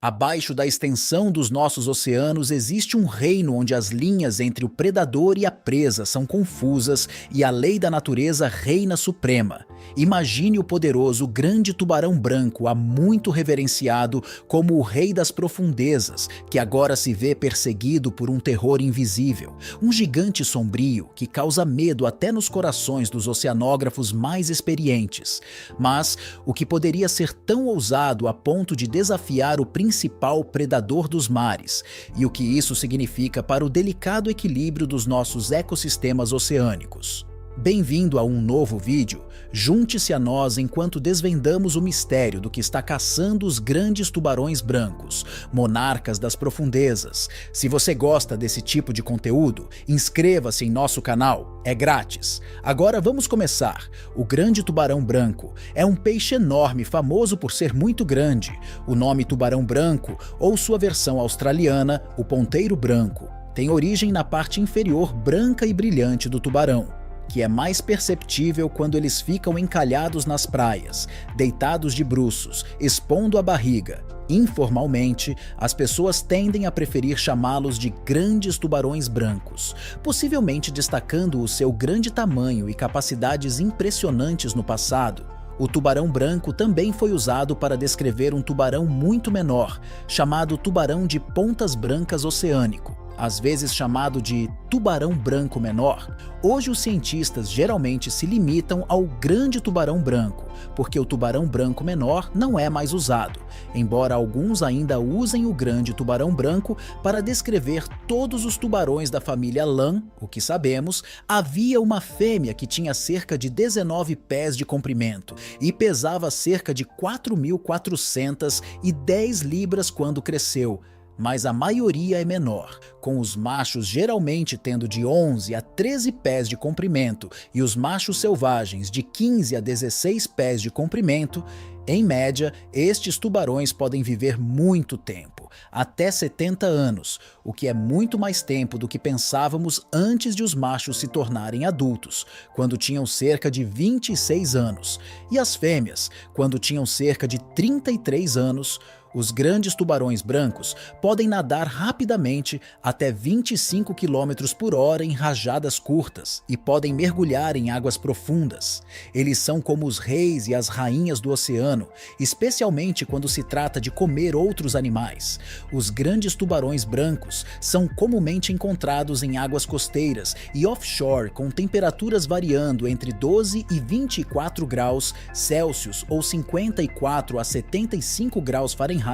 Abaixo da extensão dos nossos oceanos existe um reino onde as linhas entre o predador e a presa são confusas e a lei da natureza reina suprema. Imagine o poderoso grande tubarão branco, há muito reverenciado como o rei das profundezas, que agora se vê perseguido por um terror invisível. Um gigante sombrio que causa medo até nos corações dos oceanógrafos mais experientes. Mas o que poderia ser tão ousado a ponto de desafiar o principal predador dos mares, e o que isso significa para o delicado equilíbrio dos nossos ecossistemas oceânicos. Bem-vindo a um novo vídeo. Junte-se a nós enquanto desvendamos o mistério do que está caçando os grandes tubarões brancos, monarcas das profundezas. Se você gosta desse tipo de conteúdo, inscreva-se em nosso canal, é grátis. Agora vamos começar. O grande tubarão branco é um peixe enorme famoso por ser muito grande. O nome tubarão branco, ou sua versão australiana, o ponteiro branco, tem origem na parte inferior branca e brilhante do tubarão, que é mais perceptível quando eles ficam encalhados nas praias, deitados de bruços, expondo a barriga. Informalmente, as pessoas tendem a preferir chamá-los de grandes tubarões brancos, possivelmente destacando o seu grande tamanho e capacidades impressionantes no passado. O tubarão branco também foi usado para descrever um tubarão muito menor, chamado tubarão de pontas brancas oceânico, às vezes chamado de tubarão branco menor. Hoje os cientistas geralmente se limitam ao grande tubarão branco, porque o tubarão branco menor não é mais usado, embora alguns ainda usem o grande tubarão branco para descrever todos os tubarões da família Lan. O que sabemos, havia uma fêmea que tinha cerca de 19 pés de comprimento e pesava cerca de 4.410 libras quando cresceu, mas a maioria é menor, com os machos geralmente tendo de 11 a 13 pés de comprimento e os machos selvagens de 15 a 16 pés de comprimento. Em média, estes tubarões podem viver muito tempo, até 70 anos, o que é muito mais tempo do que pensávamos antes de os machos se tornarem adultos, quando tinham cerca de 26 anos, e as fêmeas, quando tinham cerca de 33 anos. Os grandes tubarões brancos podem nadar rapidamente até 25 km por hora em rajadas curtas e podem mergulhar em águas profundas. Eles são como os reis e as rainhas do oceano, especialmente quando se trata de comer outros animais. Os grandes tubarões brancos são comumente encontrados em águas costeiras e offshore, com temperaturas variando entre 12 e 24 graus Celsius ou 54 a 75 graus Fahrenheit.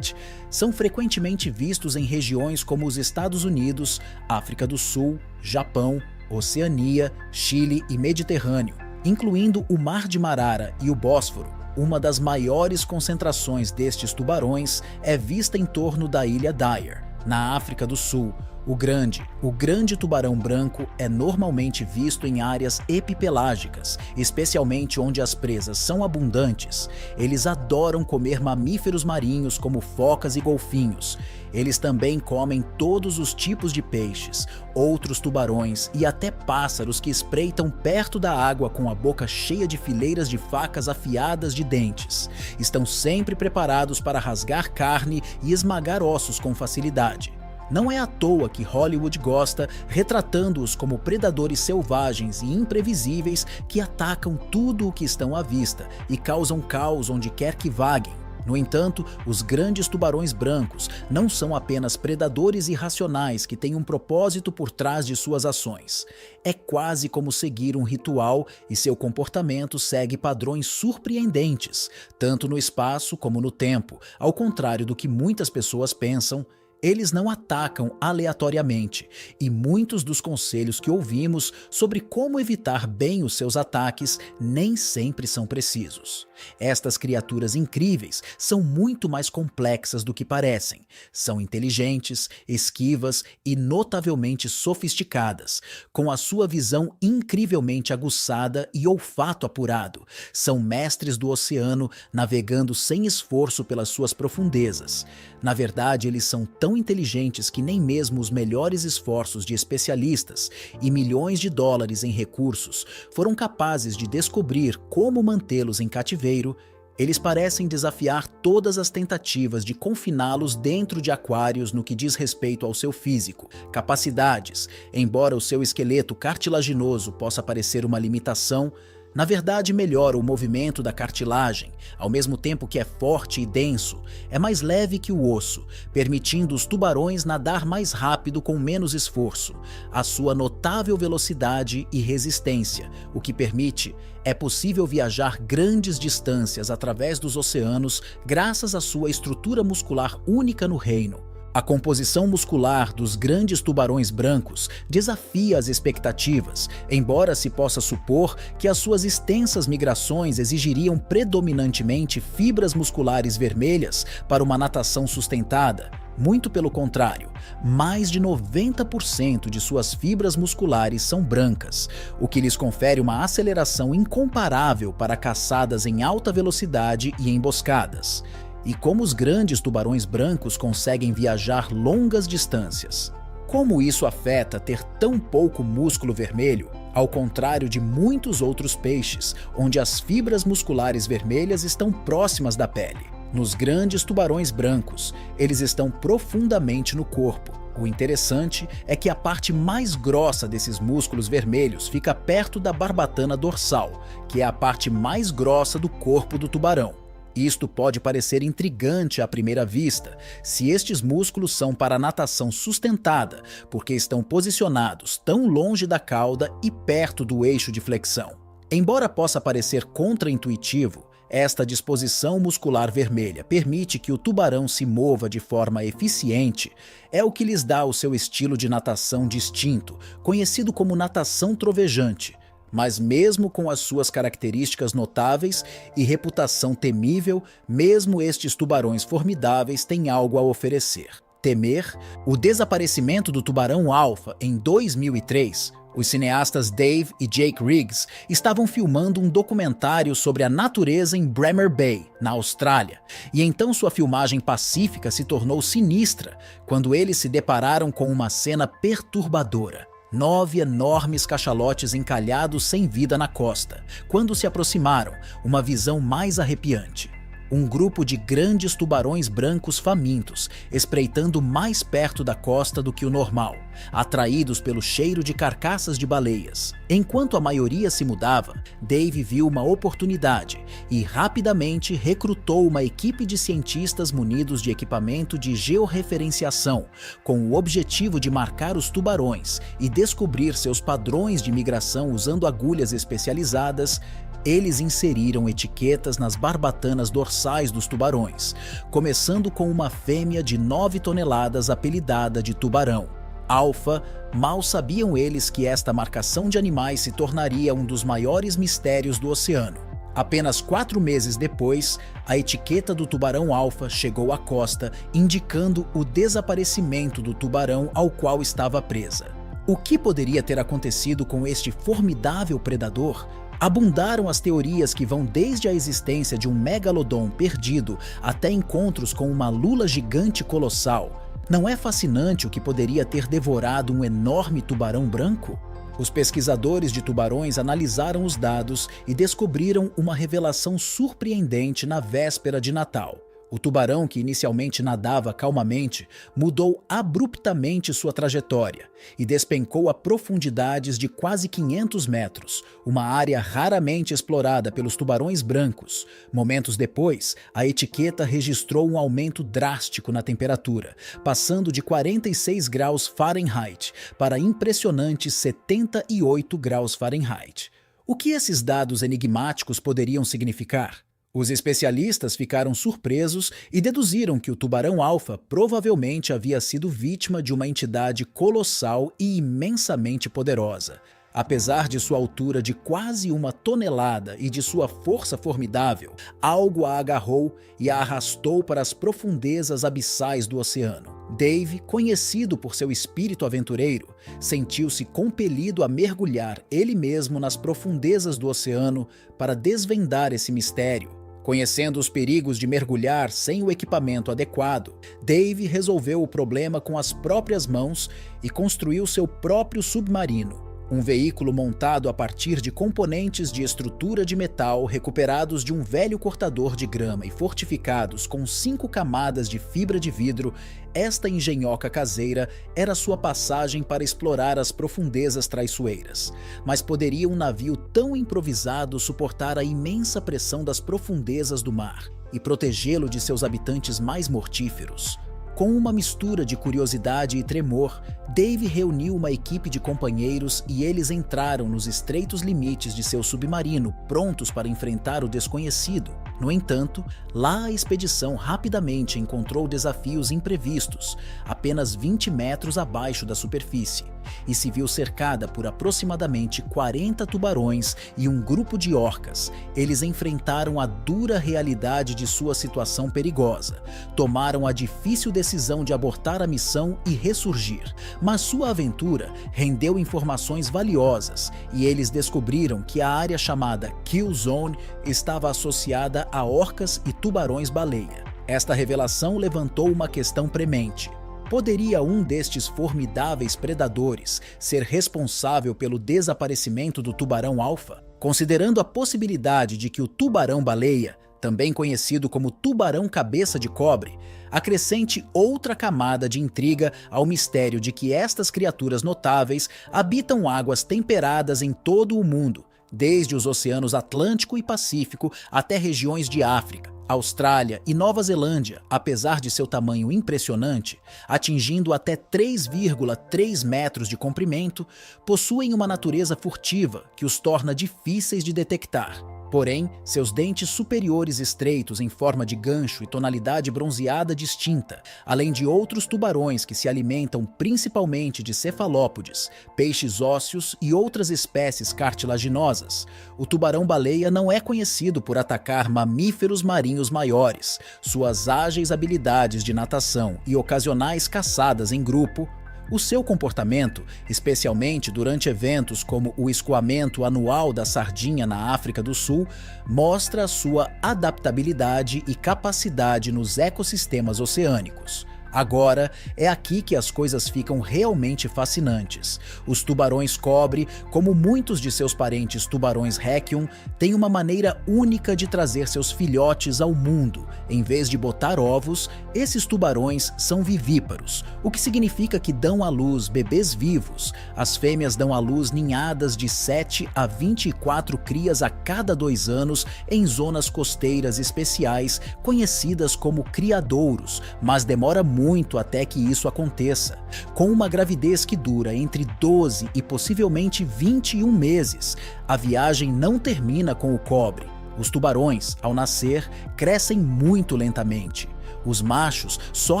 São frequentemente vistos em regiões como os Estados Unidos, África do Sul, Japão, Oceania, Chile e Mediterrâneo, incluindo o Mar de Marara e o Bósforo. Uma das maiores concentrações destes tubarões é vista em torno da ilha Dyer, na África do Sul. O grande tubarão branco é normalmente visto em áreas epipelágicas, especialmente onde as presas são abundantes. Eles adoram comer mamíferos marinhos como focas e golfinhos. Eles também comem todos os tipos de peixes, outros tubarões e até pássaros que espreitam perto da água com a boca cheia de fileiras de facas afiadas de dentes. Estão sempre preparados para rasgar carne e esmagar ossos com facilidade. Não é à toa que Hollywood gosta, retratando-os como predadores selvagens e imprevisíveis que atacam tudo o que estão à vista e causam caos onde quer que vaguem. No entanto, os grandes tubarões brancos não são apenas predadores irracionais que têm um propósito por trás de suas ações. É quase como seguir um ritual e seu comportamento segue padrões surpreendentes, tanto no espaço como no tempo, ao contrário do que muitas pessoas pensam. Eles não atacam aleatoriamente, e muitos dos conselhos que ouvimos sobre como evitar bem os seus ataques nem sempre são precisos. Estas criaturas incríveis são muito mais complexas do que parecem. São inteligentes, esquivas e notavelmente sofisticadas, com a sua visão incrivelmente aguçada e olfato apurado. São mestres do oceano, navegando sem esforço pelas suas profundezas. Na verdade, eles são tão inteligentes que nem mesmo os melhores esforços de especialistas e milhões de dólares em recursos foram capazes de descobrir como mantê-los em cativeiro. Eles parecem desafiar todas as tentativas de confiná-los dentro de aquários no que diz respeito ao seu físico, capacidades. Embora o seu esqueleto cartilaginoso possa parecer uma limitação, na verdade melhora o movimento da cartilagem, ao mesmo tempo que é forte e denso, é mais leve que o osso, permitindo os tubarões nadar mais rápido com menos esforço. A sua notável velocidade e resistência, o que permite, é possível viajar grandes distâncias através dos oceanos graças à sua estrutura muscular única no reino. A composição muscular dos grandes tubarões brancos desafia as expectativas, embora se possa supor que as suas extensas migrações exigiriam predominantemente fibras musculares vermelhas para uma natação sustentada. Muito pelo contrário, mais de 90% de suas fibras musculares são brancas, o que lhes confere uma aceleração incomparável para caçadas em alta velocidade e emboscadas. E como os grandes tubarões brancos conseguem viajar longas distâncias? Como isso afeta ter tão pouco músculo vermelho, ao contrário de muitos outros peixes, onde as fibras musculares vermelhas estão próximas da pele? Nos grandes tubarões brancos, eles estão profundamente no corpo. O interessante é que a parte mais grossa desses músculos vermelhos fica perto da barbatana dorsal, que é a parte mais grossa do corpo do tubarão. Isto pode parecer intrigante à primeira vista, se estes músculos são para natação sustentada, porque estão posicionados tão longe da cauda e perto do eixo de flexão. Embora possa parecer contraintuitivo, esta disposição muscular vermelha permite que o tubarão se mova de forma eficiente, é o que lhes dá o seu estilo de natação distinto, conhecido como natação trovejante. Mas mesmo com as suas características notáveis e reputação temível, mesmo estes tubarões formidáveis têm algo a oferecer. Temer o desaparecimento do tubarão-alfa em 2003, os cineastas Dave e Jake Riggs estavam filmando um documentário sobre a natureza em Bremer Bay, na Austrália, e então sua filmagem pacífica se tornou sinistra quando eles se depararam com uma cena perturbadora. 9 enormes cachalotes encalhados sem vida na costa. Quando se aproximaram, uma visão mais arrepiante. Um grupo de grandes tubarões brancos famintos, espreitando mais perto da costa do que o normal, atraídos pelo cheiro de carcaças de baleias. Enquanto a maioria se mudava, Dave viu uma oportunidade e rapidamente recrutou uma equipe de cientistas munidos de equipamento de georreferenciação, com o objetivo de marcar os tubarões e descobrir seus padrões de migração usando agulhas especializadas. Eles inseriram etiquetas nas barbatanas dorsais dos tubarões, começando com uma fêmea de 9 toneladas apelidada de tubarão alfa. Mal sabiam eles que esta marcação de animais se tornaria um dos maiores mistérios do oceano. Apenas 4 meses depois, a etiqueta do tubarão alfa chegou à costa, indicando o desaparecimento do tubarão ao qual estava presa. O que poderia ter acontecido com este formidável predador? Abundaram as teorias que vão desde a existência de um megalodon perdido até encontros com uma lula gigante colossal. Não é fascinante o que poderia ter devorado um enorme tubarão branco? Os pesquisadores de tubarões analisaram os dados e descobriram uma revelação surpreendente na véspera de Natal. O tubarão, que inicialmente nadava calmamente, mudou abruptamente sua trajetória e despencou a profundidades de quase 500 metros, uma área raramente explorada pelos tubarões brancos. Momentos depois, a etiqueta registrou um aumento drástico na temperatura, passando de 46 graus Fahrenheit para impressionantes 78 graus Fahrenheit. O que esses dados enigmáticos poderiam significar? Os especialistas ficaram surpresos e deduziram que o tubarão-alfa provavelmente havia sido vítima de uma entidade colossal e imensamente poderosa. Apesar de sua altura de quase 1 tonelada e de sua força formidável, algo a agarrou e a arrastou para as profundezas abissais do oceano. Dave, conhecido por seu espírito aventureiro, sentiu-se compelido a mergulhar ele mesmo nas profundezas do oceano para desvendar esse mistério. Conhecendo os perigos de mergulhar sem o equipamento adequado, Dave resolveu o problema com as próprias mãos e construiu seu próprio submarino. um veículo montado a partir de componentes de estrutura de metal recuperados de um velho cortador de grama e fortificados com 5 camadas de fibra de vidro. Esta engenhoca caseira era sua passagem para explorar as profundezas traiçoeiras. Mas poderia um navio tão improvisado suportar a imensa pressão das profundezas do mar e protegê-lo de seus habitantes mais mortíferos? Com uma mistura de curiosidade e tremor, Dave reuniu uma equipe de companheiros e eles entraram nos estreitos limites de seu submarino, prontos para enfrentar o desconhecido. No entanto, lá a expedição rapidamente encontrou desafios imprevistos, apenas 20 metros abaixo da superfície, e se viu cercada por aproximadamente 40 tubarões e um grupo de orcas. Eles enfrentaram a dura realidade de sua situação perigosa, tomaram a difícil decisão de abortar a missão e ressurgir, mas sua aventura rendeu informações valiosas e eles descobriram que a área chamada Kill Zone estava associada a orcas e tubarões-baleia. Esta revelação levantou uma questão premente. Poderia um destes formidáveis predadores ser responsável pelo desaparecimento do tubarão-alfa? Considerando a possibilidade de que o tubarão-baleia, também conhecido como tubarão-cabeça de cobre, acrescente outra camada de intriga ao mistério de que estas criaturas notáveis habitam águas temperadas em todo o mundo, desde os oceanos Atlântico e Pacífico até regiões de África, Austrália e Nova Zelândia, apesar de seu tamanho impressionante, atingindo até 3,3 metros de comprimento, possuem uma natureza furtiva que os torna difíceis de detectar. Porém, seus dentes superiores estreitos em forma de gancho e tonalidade bronzeada distinta, além de outros tubarões que se alimentam principalmente de cefalópodes, peixes ósseos e outras espécies cartilaginosas, o tubarão-baleia não é conhecido por atacar mamíferos marinhos maiores. Suas ágeis habilidades de natação e ocasionais caçadas em grupo, o seu comportamento, especialmente durante eventos como o escoamento anual da sardinha na África do Sul, mostra a sua adaptabilidade e capacidade nos ecossistemas oceânicos. Agora, é aqui que as coisas ficam realmente fascinantes. Os tubarões-cobre, como muitos de seus parentes tubarões requiem, têm uma maneira única de trazer seus filhotes ao mundo. Em vez de botar ovos, esses tubarões são vivíparos, o que significa que dão à luz bebês vivos. As fêmeas dão à luz ninhadas de 7 a 24 crias a cada 2 anos em zonas costeiras especiais, conhecidas como criadouros, mas demora muito até que isso aconteça. Com uma gravidez que dura entre 12 e possivelmente 21 meses, a viagem não termina com o cobre. Os tubarões, ao nascer, crescem muito lentamente. Os machos só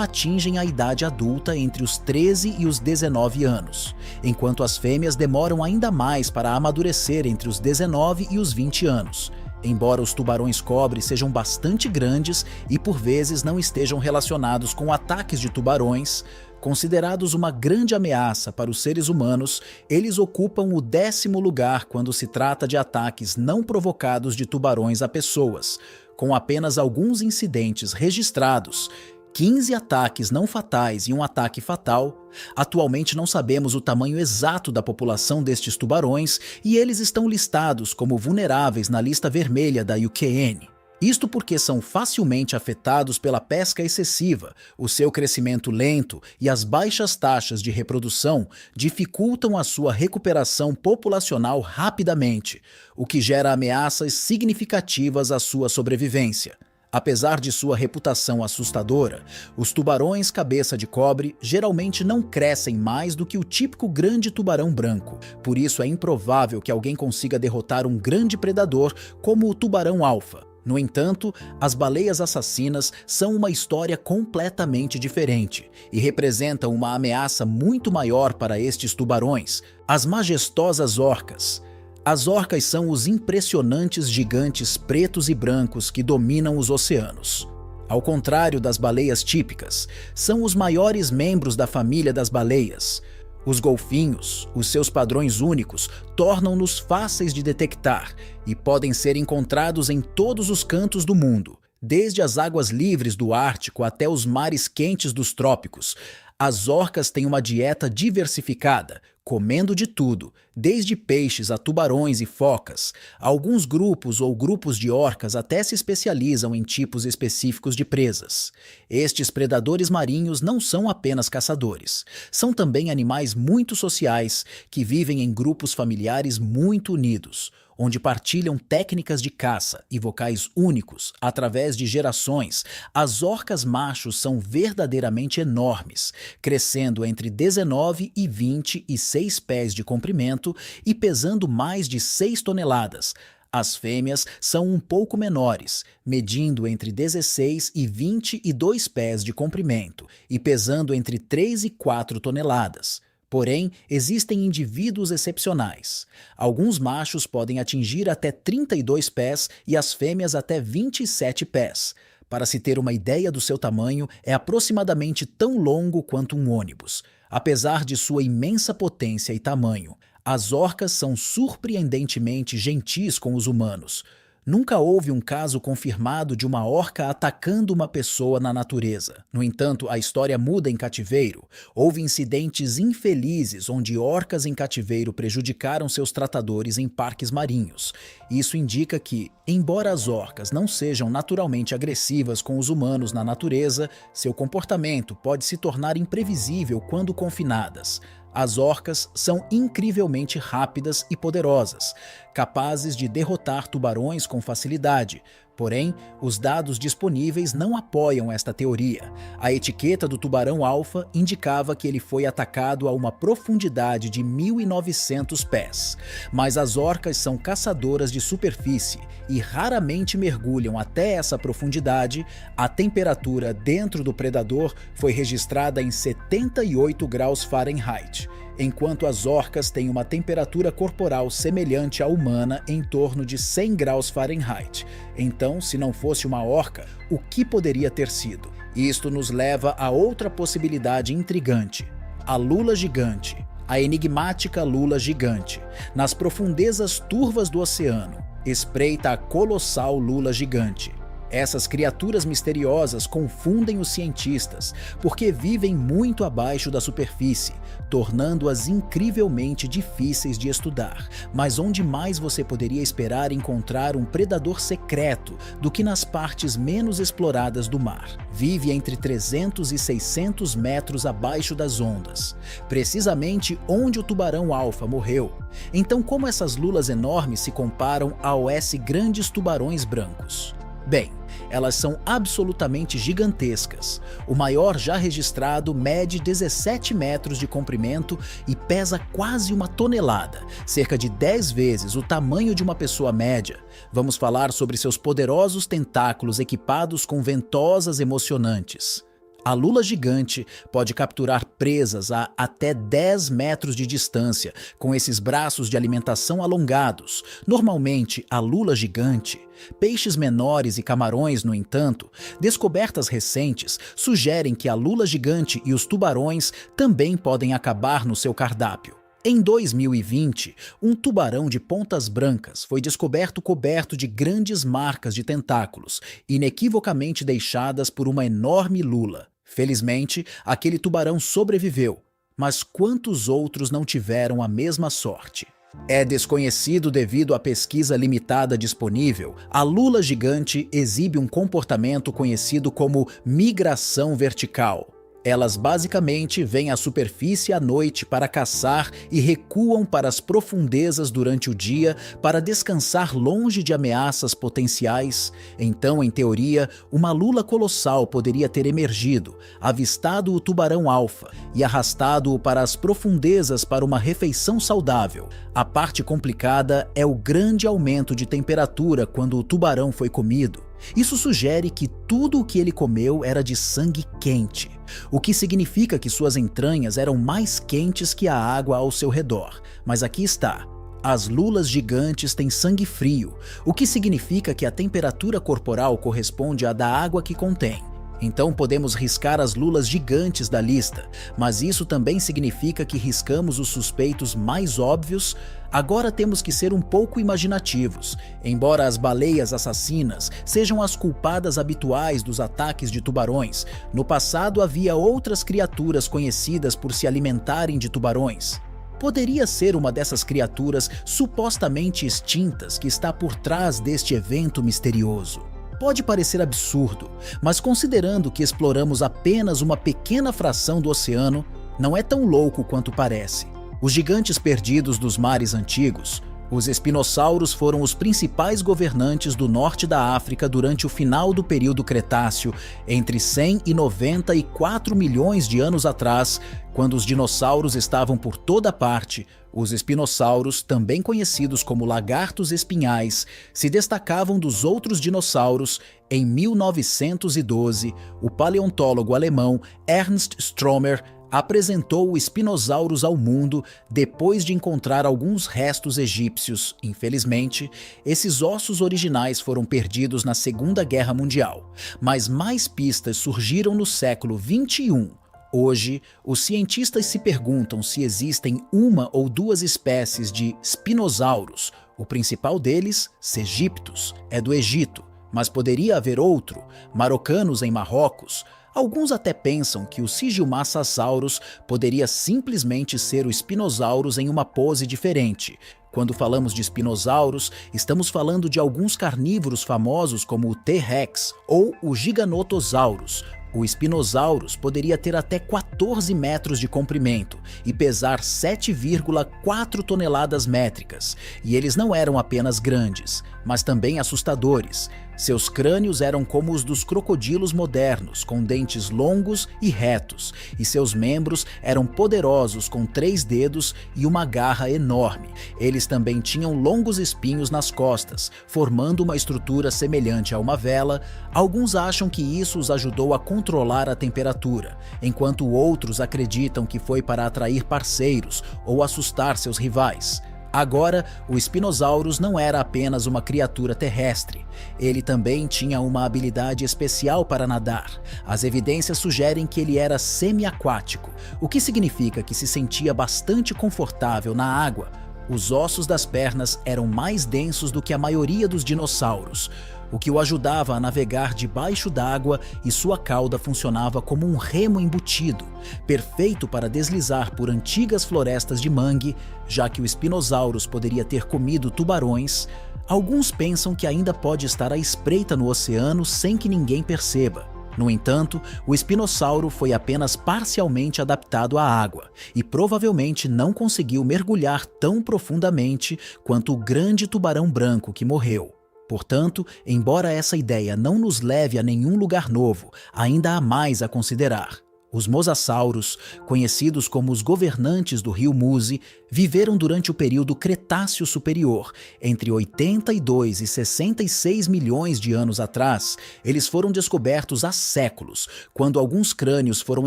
atingem a idade adulta entre os 13 e os 19 anos, enquanto as fêmeas demoram ainda mais para amadurecer entre os 19 e os 20 anos. Embora os tubarões-cobre sejam bastante grandes e por vezes não estejam relacionados com ataques de tubarões, considerados uma grande ameaça para os seres humanos, eles ocupam o 10º lugar quando se trata de ataques não provocados de tubarões a pessoas, com apenas alguns incidentes registrados, 15 ataques não fatais e um ataque fatal. Atualmente não sabemos o tamanho exato da população destes tubarões e eles estão listados como vulneráveis na lista vermelha da UKN. Isto porque são facilmente afetados pela pesca excessiva, o seu crescimento lento e as baixas taxas de reprodução dificultam a sua recuperação populacional rapidamente, o que gera ameaças significativas à sua sobrevivência. Apesar de sua reputação assustadora, os tubarões cabeça de cobre geralmente não crescem mais do que o típico grande tubarão branco, por isso é improvável que alguém consiga derrotar um grande predador como o tubarão-alfa. No entanto, as baleias assassinas são uma história completamente diferente e representam uma ameaça muito maior para estes tubarões, as majestosas orcas. As orcas são os impressionantes gigantes pretos e brancos que dominam os oceanos. Ao contrário das baleias típicas, são os maiores membros da família das baleias. Os golfinhos, os seus padrões únicos, tornam-nos fáceis de detectar e podem ser encontrados em todos os cantos do mundo, desde as águas livres do Ártico até os mares quentes dos trópicos. As orcas têm uma dieta diversificada, comendo de tudo, desde peixes a tubarões e focas. Alguns grupos ou grupos de orcas até se especializam em tipos específicos de presas. Estes predadores marinhos não são apenas caçadores, são também animais muito sociais que vivem em grupos familiares muito unidos, onde partilham técnicas de caça e vocais únicos através de gerações. As orcas machos são verdadeiramente enormes, crescendo entre 19 e 26 pés de comprimento e pesando mais de 6 toneladas. As fêmeas são um pouco menores, medindo entre 16 e 22 pés de comprimento e pesando entre 3 e 4 toneladas. Porém, existem indivíduos excepcionais. Alguns machos podem atingir até 32 pés e as fêmeas até 27 pés. Para se ter uma ideia do seu tamanho, é aproximadamente tão longo quanto um ônibus. Apesar de sua imensa potência e tamanho, as orcas são surpreendentemente gentis com os humanos. Nunca houve um caso confirmado de uma orca atacando uma pessoa na natureza. No entanto, a história muda em cativeiro. Houve incidentes infelizes onde orcas em cativeiro prejudicaram seus tratadores em parques marinhos. Isso indica que, embora as orcas não sejam naturalmente agressivas com os humanos na natureza, seu comportamento pode se tornar imprevisível quando confinadas. As orcas são incrivelmente rápidas e poderosas, capazes de derrotar tubarões com facilidade. Porém, os dados disponíveis não apoiam esta teoria. A etiqueta do tubarão-alfa indicava que ele foi atacado a uma profundidade de 1.900 pés. Mas as orcas são caçadoras de superfície e raramente mergulham até essa profundidade. A temperatura dentro do predador foi registrada em 78 graus Fahrenheit, enquanto as orcas têm uma temperatura corporal semelhante à humana em torno de 100 graus Fahrenheit. Então, se não fosse uma orca, o que poderia ter sido? Isto nos leva a outra possibilidade intrigante: a lula gigante, a enigmática lula gigante. Nas profundezas turvas do oceano, espreita a colossal lula gigante. Essas criaturas misteriosas confundem os cientistas, porque vivem muito abaixo da superfície, tornando-as incrivelmente difíceis de estudar. Mas onde mais você poderia esperar encontrar um predador secreto do que nas partes menos exploradas do mar? Vive entre 300 e 600 metros abaixo das ondas, precisamente onde o tubarão-alfa morreu. Então, como essas lulas enormes se comparam aos grandes tubarões brancos? Bem, elas são absolutamente gigantescas. O maior já registrado mede 17 metros de comprimento e pesa quase 1 tonelada, cerca de 10 vezes o tamanho de uma pessoa média. Vamos falar sobre seus poderosos tentáculos equipados com ventosas emocionantes. A lula gigante pode capturar presas a até 10 metros de distância, com esses braços de alimentação alongados. Normalmente, a lula gigante. Peixes menores e camarões, no entanto, descobertas recentes sugerem que a lula gigante e os tubarões também podem acabar no seu cardápio. Em 2020, um tubarão de pontas brancas foi descoberto coberto de grandes marcas de tentáculos, inequivocamente deixadas por uma enorme lula. Felizmente, aquele tubarão sobreviveu, mas quantos outros não tiveram a mesma sorte? É desconhecido devido à pesquisa limitada disponível. A lula gigante exibe um comportamento conhecido como migração vertical. Elas basicamente vêm à superfície à noite para caçar e recuam para as profundezas durante o dia para descansar longe de ameaças potenciais. Então, em teoria, uma lula colossal poderia ter emergido, avistado o tubarão-alfa e arrastado-o para as profundezas para uma refeição saudável. A parte complicada é o grande aumento de temperatura quando o tubarão foi comido. Isso sugere que tudo o que ele comeu era de sangue quente, o que significa que suas entranhas eram mais quentes que a água ao seu redor. Mas aqui está: as lulas gigantes têm sangue frio, o que significa que a temperatura corporal corresponde à da água que contém. Então podemos riscar as lulas gigantes da lista, mas isso também significa que riscamos os suspeitos mais óbvios. Agora temos que ser um pouco imaginativos. Embora as baleias assassinas sejam as culpadas habituais dos ataques de tubarões, no passado havia outras criaturas conhecidas por se alimentarem de tubarões. Poderia ser uma dessas criaturas supostamente extintas que está por trás deste evento misterioso. Pode parecer absurdo, mas considerando que exploramos apenas uma pequena fração do oceano, não é tão louco quanto parece. Os gigantes perdidos dos mares antigos, os espinossauros, foram os principais governantes do norte da África durante o final do período Cretáceo, entre 100 e 94 milhões de anos atrás, quando os dinossauros estavam por toda parte. Os espinossauros, também conhecidos como lagartos espinhais, se destacavam dos outros dinossauros. Em 1912, o paleontólogo alemão Ernst Stromer apresentou o Spinosaurus ao mundo depois de encontrar alguns restos egípcios. Infelizmente, esses ossos originais foram perdidos na Segunda Guerra Mundial, mas mais pistas surgiram no século XXI. Hoje, os cientistas se perguntam se existem uma ou duas espécies de Spinosaurus. O principal deles, Segiptus, é do Egito, mas poderia haver outro, Marocanos em Marrocos. Alguns até pensam que o Sigilmassasaurus poderia simplesmente ser o Spinosaurus em uma pose diferente. Quando falamos de Spinosaurus, estamos falando de alguns carnívoros famosos como o T-Rex ou o Giganotosaurus. O Spinosaurus poderia ter até 14 metros de comprimento e pesar 7,4 toneladas métricas. E eles não eram apenas grandes, mas também assustadores. Seus crânios eram como os dos crocodilos modernos, com dentes longos e retos, e seus membros eram poderosos, com 3 dedos e uma garra enorme. Eles também tinham longos espinhos nas costas, formando uma estrutura semelhante a uma vela. Alguns acham que isso os ajudou a controlar a temperatura, enquanto outros acreditam que foi para atrair parceiros ou assustar seus rivais. Agora, o Spinosaurus não era apenas uma criatura terrestre. Ele também tinha uma habilidade especial para nadar. As evidências sugerem que ele era semi-aquático, o que significa que se sentia bastante confortável na água. Os ossos das pernas eram mais densos do que a maioria dos dinossauros, o que o ajudava a navegar debaixo d'água, e sua cauda funcionava como um remo embutido, perfeito para deslizar por antigas florestas de mangue. Já que o Spinosaurus poderia ter comido tubarões, alguns pensam que ainda pode estar à espreita no oceano sem que ninguém perceba. No entanto, o espinossauro foi apenas parcialmente adaptado à água e provavelmente não conseguiu mergulhar tão profundamente quanto o grande tubarão branco que morreu. Portanto, embora essa ideia não nos leve a nenhum lugar novo, ainda há mais a considerar. Os mosassauros, conhecidos como os governantes do rio Musi, viveram durante o período Cretáceo Superior. Entre 82 e 66 milhões de anos atrás, eles foram descobertos há séculos, quando alguns crânios foram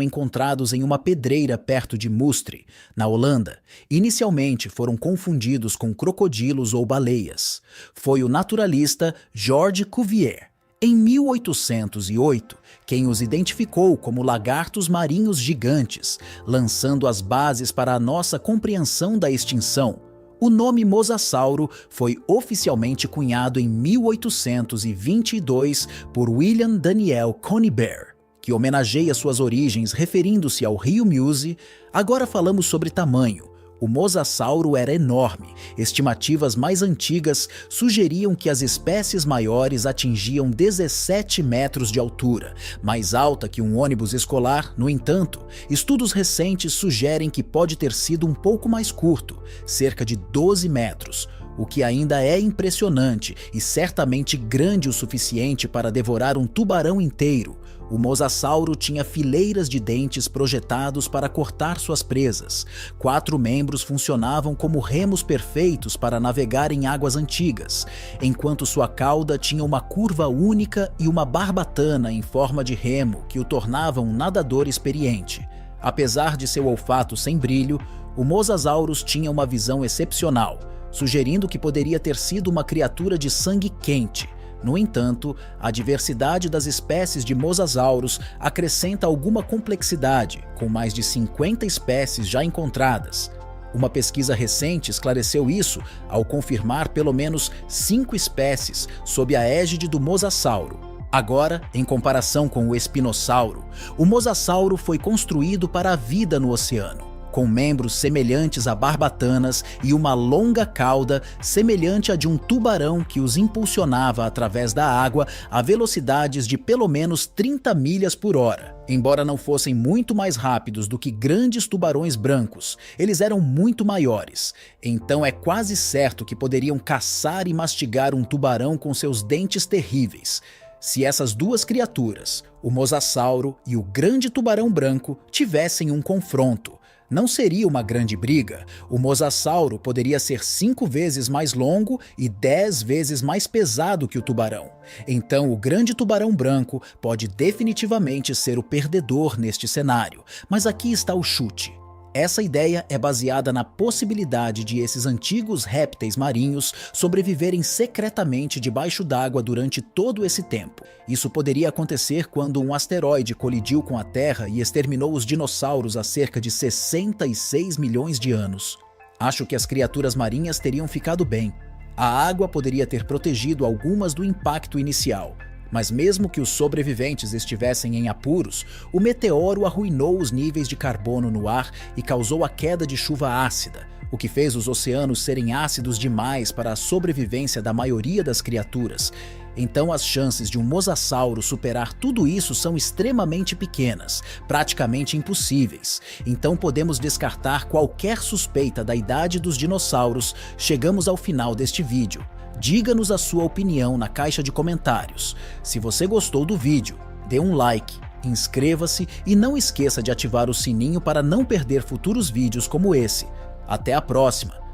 encontrados em uma pedreira perto de Mustre, na Holanda. Inicialmente foram confundidos com crocodilos ou baleias. Foi o naturalista Georges Cuvier, em 1808, quem os identificou como lagartos marinhos gigantes, lançando as bases para a nossa compreensão da extinção. O nome mosassauro foi oficialmente cunhado em 1822 por William Daniel Conybeare, que homenageia suas origens referindo-se ao rio Musi. Agora falamos sobre tamanho. O mosassauro era enorme. Estimativas mais antigas sugeriam que as espécies maiores atingiam 17 metros de altura, mais alta que um ônibus escolar. No entanto, estudos recentes sugerem que pode ter sido um pouco mais curto, cerca de 12 metros, o que ainda é impressionante e certamente grande o suficiente para devorar um tubarão inteiro. O mosassauro tinha fileiras de dentes projetados para cortar suas presas. 4 membros funcionavam como remos perfeitos para navegar em águas antigas, enquanto sua cauda tinha uma curva única e uma barbatana em forma de remo que o tornava um nadador experiente. Apesar de seu olfato sem brilho, o Mosasaurus tinha uma visão excepcional, sugerindo que poderia ter sido uma criatura de sangue quente. No entanto, a diversidade das espécies de mosasaurus acrescenta alguma complexidade, com mais de 50 espécies já encontradas. Uma pesquisa recente esclareceu isso ao confirmar pelo menos 5 espécies sob a égide do mosassauro. Agora, em comparação com o espinossauro, o mosassauro foi construído para a vida no oceano. com membros semelhantes a barbatanas e uma longa cauda semelhante à de um tubarão que os impulsionava através da água a velocidades de pelo menos 30 milhas por hora. Embora não fossem muito mais rápidos do que grandes tubarões brancos, eles eram muito maiores, então é quase certo que poderiam caçar e mastigar um tubarão com seus dentes terríveis. Se essas duas criaturas, o mosasauro e o grande tubarão branco, tivessem um confronto, não seria uma grande briga. O mosasauro poderia ser 5 vezes mais longo e 10 vezes mais pesado que o tubarão. Então o grande tubarão branco pode definitivamente ser o perdedor neste cenário. Mas aqui está o chute. Essa ideia é baseada na possibilidade de esses antigos répteis marinhos sobreviverem secretamente debaixo d'água durante todo esse tempo. Isso poderia acontecer quando um asteroide colidiu com a Terra e exterminou os dinossauros há cerca de 66 milhões de anos. Acho que as criaturas marinhas teriam ficado bem. A água poderia ter protegido algumas do impacto inicial. Mas mesmo que os sobreviventes estivessem em apuros, o meteoro arruinou os níveis de carbono no ar e causou a queda de chuva ácida, o que fez os oceanos serem ácidos demais para a sobrevivência da maioria das criaturas. Então as chances de um mosasauro superar tudo isso são extremamente pequenas, praticamente impossíveis. Então podemos descartar qualquer suspeita da idade dos dinossauros. Chegamos ao final deste vídeo. Diga-nos a sua opinião na caixa de comentários. Se você gostou do vídeo, dê um like, inscreva-se e não esqueça de ativar o sininho para não perder futuros vídeos como esse. Até a próxima!